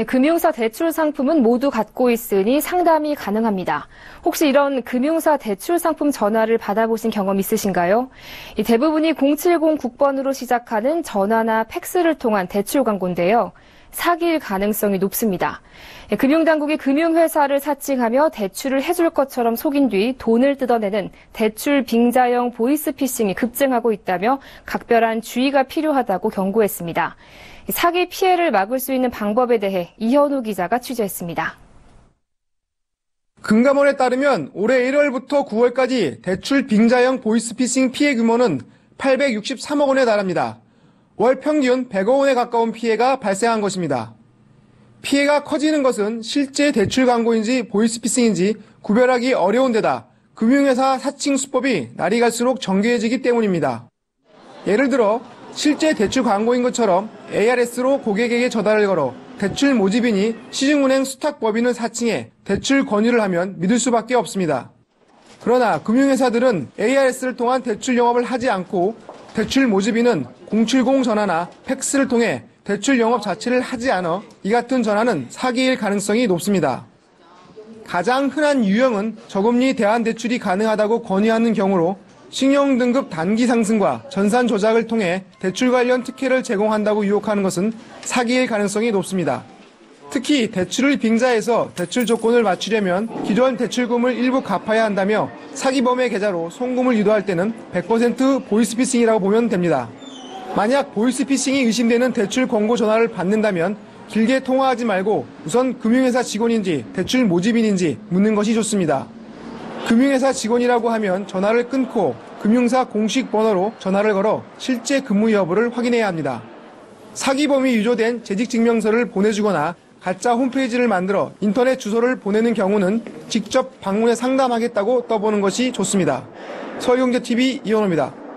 금융사 대출 상품은 모두 갖고 있으니 상담이 가능합니다. 혹시 이런 금융사 대출 상품 전화를 받아보신 경험 있으신가요? 대부분이 070 국번으로 시작하는 전화나 팩스를 통한 대출 광고인데요. 사기일 가능성이 높습니다. 금융당국이 금융회사를 사칭하며 대출을 해줄 것처럼 속인 뒤 돈을 뜯어내는 대출 빙자형 보이스피싱이 급증하고 있다며 각별한 주의가 필요하다고 경고했습니다. 사기 피해를 막을 수 있는 방법에 대해 이현우 기자가 취재했습니다. 금감원에 따르면 올해 1월부터 9월까지 대출 빙자형 보이스피싱 피해 규모는 863억 원에 달합니다. 월 평균 100억 원에 가까운 피해가 발생한 것입니다. 피해가 커지는 것은 실제 대출 광고인지 보이스피싱인지 구별하기 어려운 데다 금융회사 사칭 수법이 날이 갈수록 정교해지기 때문입니다. 예를 들어 실제 대출 광고인 것처럼 ARS로 고객에게 전화를 걸어 대출 모집인이 시중은행 수탁법인을 사칭해 대출 권유를 하면 믿을 수밖에 없습니다. 그러나 금융회사들은 ARS를 통한 대출 영업을 하지 않고 대출 모집인은 070 전화나 팩스를 통해 대출 영업 자체를 하지 않아 이 같은 전화는 사기일 가능성이 높습니다. 가장 흔한 유형은 저금리 대환대출이 가능하다고 권유하는 경우로 신용등급 단기 상승과 전산 조작을 통해 대출 관련 특혜를 제공한다고 유혹하는 것은 사기일 가능성이 높습니다. 특히 대출을 빙자해서 대출 조건을 맞추려면 기존 대출금을 일부 갚아야 한다며 사기범의 계좌로 송금을 유도할 때는 100% 보이스피싱이라고 보면 됩니다. 만약 보이스피싱이 의심되는 대출 권고 전화를 받는다면 길게 통화하지 말고 우선 금융회사 직원인지 대출 모집인인지 묻는 것이 좋습니다. 금융회사 직원이라고 하면 전화를 끊고 금융사 공식 번호로 전화를 걸어 실제 근무 여부를 확인해야 합니다. 사기범이 유조된 재직증명서를 보내주거나 가짜 홈페이지를 만들어 인터넷 주소를 보내는 경우는 직접 방문해 상담하겠다고 떠보는 것이 좋습니다. 서울경제TV 이현호입니다.